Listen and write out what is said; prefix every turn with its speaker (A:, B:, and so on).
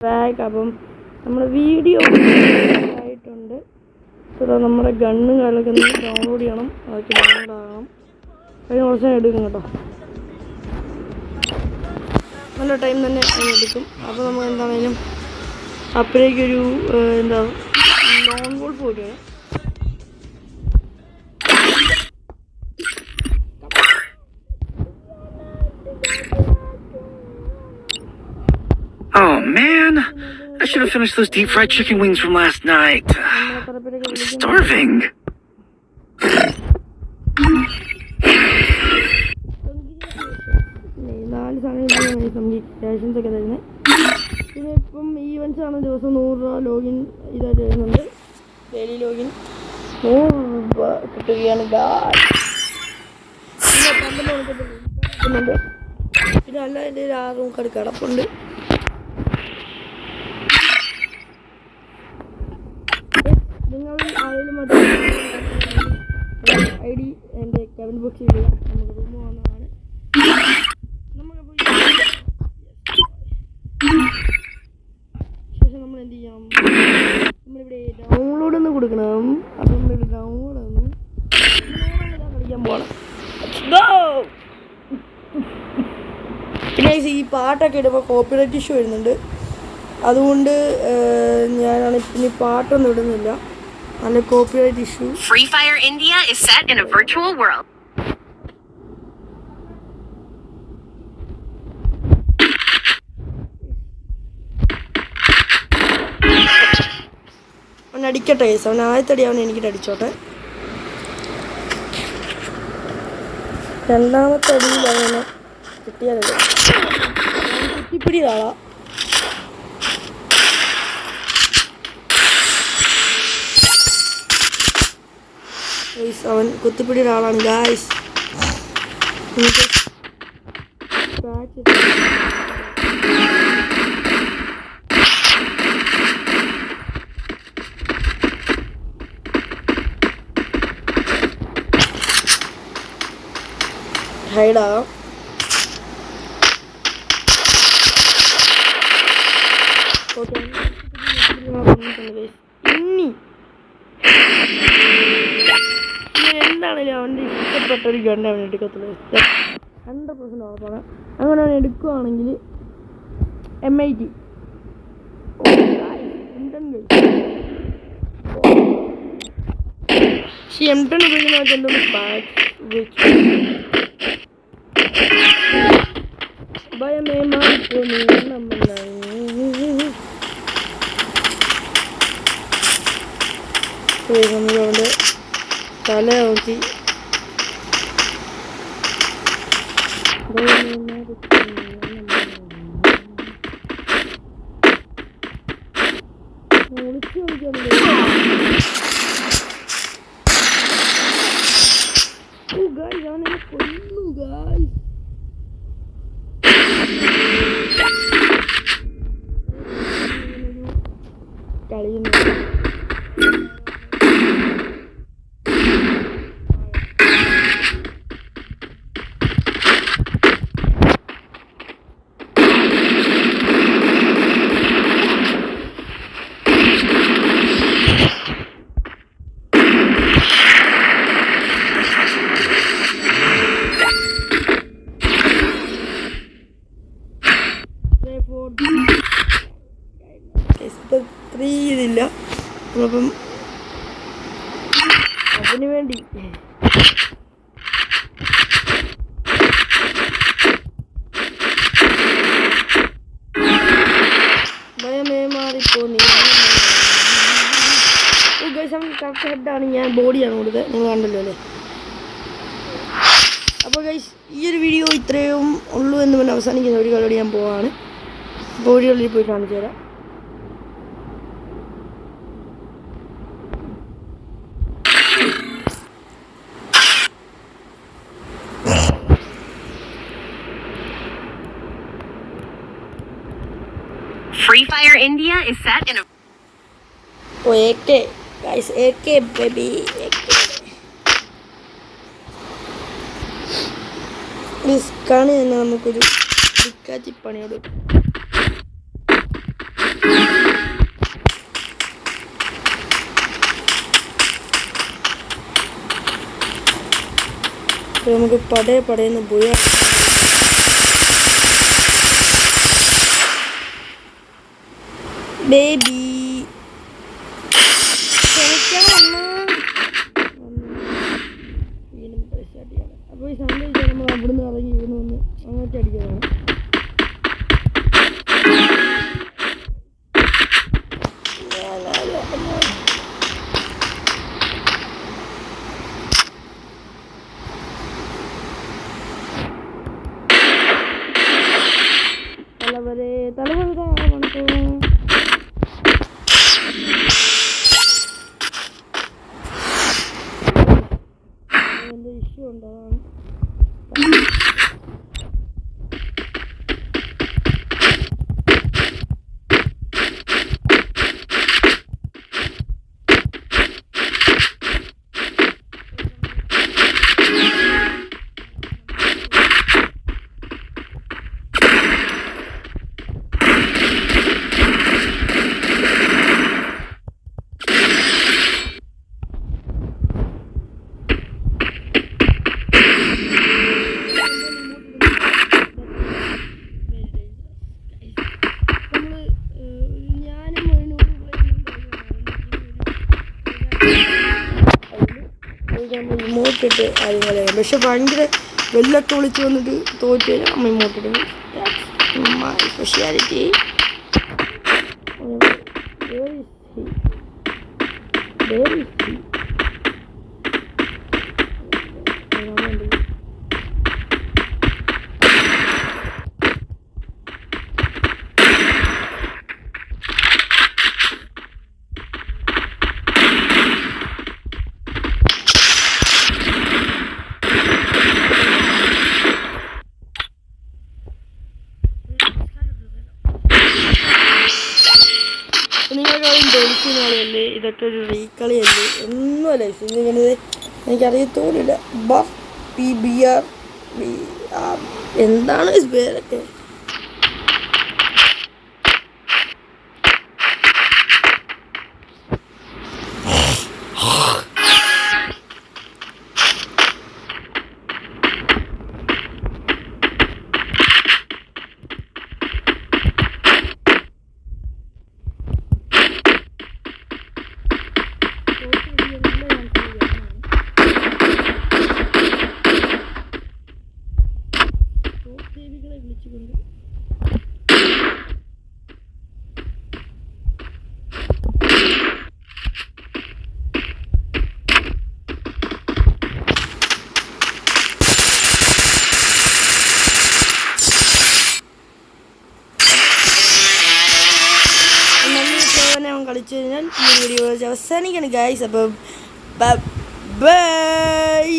A: Back. അപ്പം നമ്മുടെ video ആയിട്ടുണ്ട്. നമ്മുടെ ഗണ്ണ് കാലൊക്കെ ഡൗൺലോഡ് ചെയ്യണം. അതൊക്കെ ഡൗൺലോഡ് ആകണം. അതിന് കുറച്ച് എടുക്കും കേട്ടോ. നല്ല ടൈം തന്നെ എടുക്കും. അപ്പോൾ നമുക്ക് എന്താണെങ്കിലും അപ്പോഴേക്കൊരു എന്താ ലോൺ വോൾഫ് പോലെയാണ്.
B: Oh man, I should have finished those deep fried chicken wings from last night. I'm starving.
A: നാല് സാധനങ്ങൾ നമുക്ക് ക്യാഷൻസ് ഒക്കെ തരുന്നത്. പിന്നെ ഇപ്പം ഈവൻസ് ആണ്. ദിവസം 100 രൂപ ലോഗിൻ ഇതായിട്ട് വരുന്നുണ്ട്. ഡെയിലി ലോഗിൻ 100 രൂപ കിട്ടുകയാണ്. കിട്ടുന്നുണ്ട്. പിന്നെ അല്ല എൻ്റെ ഒരു 6 റൂം കട കിടപ്പുണ്ട്. നിങ്ങൾ ആരെങ്കിലും മറ്റേ ID എൻ്റെ കമൻറ്റ് ബോക്സിൽ ഇടുക. നമുക്ക് റൂം വന്നതാണ്. ശേഷം നമ്മൾ എന്ത് ചെയ്യണം? നമ്മളിവിടെ ഡൗൺലോഡ് ഒന്ന് കൊടുക്കണം. അപ്പം നമ്മളിവിടെ ഡൗൺലോഡ് ഒന്ന് കളിക്കാൻ പോകണം. പിന്നെ ഈ പാട്ടൊക്കെ ഇടുമ്പോൾ കോപ്പിറൈറ്റ് ഇഷ്യൂ വരുന്നുണ്ട്. അതുകൊണ്ട് ഞാനാണ് പിന്നെ പാട്ടൊന്നും ഇടുന്നില്ല. നല്ല copyright issue.
C: Free Fire India is set in a virtual world.
A: അവൻ അടിക്കട്ടെ. അവൻ ആദ്യത്തടി അവൻ എനിക്കിട്ട് അടിച്ചോട്ടെ. രണ്ടാമത്തെ അടിയിൽ അവനെ കിട്ടിയാലേ കുത്തിപ്പിടി ആളാ. അവൻ കുത്തിപ്പിടിയുടെ ആളാണ് ഗായ്സ്. ഹൈഡാകാം. ഇനി എന്താണേലും അവൻ്റെ ഇഷ്ടപ്പെട്ട ഒരു ഗണ്ണ് അവൻ എടുക്കത്തുള്ളൂ. 100% ഉറപ്പാണ്. അങ്ങനെ അവൻ എടുക്കുകയാണെങ്കിൽ M80 M10 ഉപയോഗിക്കുന്നവർക്ക് എന്തൊരു ഭയമേ മാറിപ്പോന്നു നമ്മൾ അവൻ്റെ തല നോക്കി ഒളിച്ചു കളിക്കാൻ കൊല്ലു ഗായ്സ്. കളിയുന്നു. ഇതില്ല. അപ്പം അതിനു വേണ്ടി ഭയമേ മാറിപ്പോന്നി. കറക്റ്റ് ഹെഡാണ്. ഞാൻ ബോഡിയാണ് കൊടുത്തത്. നിങ്ങൾ കണ്ടല്ലോ അല്ലേ. അപ്പോൾ ഗൈസ് ഈ ഒരു വീഡിയോ ഇത്രയും ഉള്ളൂ എന്ന് പറഞ്ഞ് അവസാനിക്കുന്ന ഒരു കളിയോട് ഞാൻ പോവാണ്. ബോഡികളിൽ പോയി കാണിച്ചു തരാം.
C: Free Fire India is set in a...
A: Oh, AK. Guys, AK, baby. AK. This gun is a Ducati. നമുക്ക് പടയെന്ന് പോയാൽ ബേബി അപ്പോൾ ഈ സമയം നമ്മൾ അവിടുന്ന് ഇറങ്ങി ഇവിടുന്ന് വന്ന് അങ്ങോട്ട് അടിക്കുന്നതാണ്. എന്റെ ഇഷ്യൂ ഉണ്ടാകാണ്. ഇമോട്ടിട്ട് കാര്യങ്ങളെ പക്ഷെ ഭയങ്കര വെല്ലൊക്കെ വിളിച്ച് വന്നിട്ട് തോറ്റ് കഴിഞ്ഞാൽ നമ്മൾ ഇമോട്ടിടും. സ്പെഷ്യാലിറ്റി നിങ്ങളെക്കാളും ടെലിസിനാളല്ലേ ഇതൊക്കെ ഒരു റീക്കളിയല്ലേ ഒന്നുമല്ല. ഇങ്ങനെ എനിക്കറിയത്തോലില്ല. BR എന്താണ് പേരൊക്കെ. വിളിച്ചുകൊണ്ട് കളിച്ചു കഴിഞ്ഞാൽ ഈ വീഡിയോ അവസാനിക്കണം ഗൈസ്. അപ്പം ബൈ.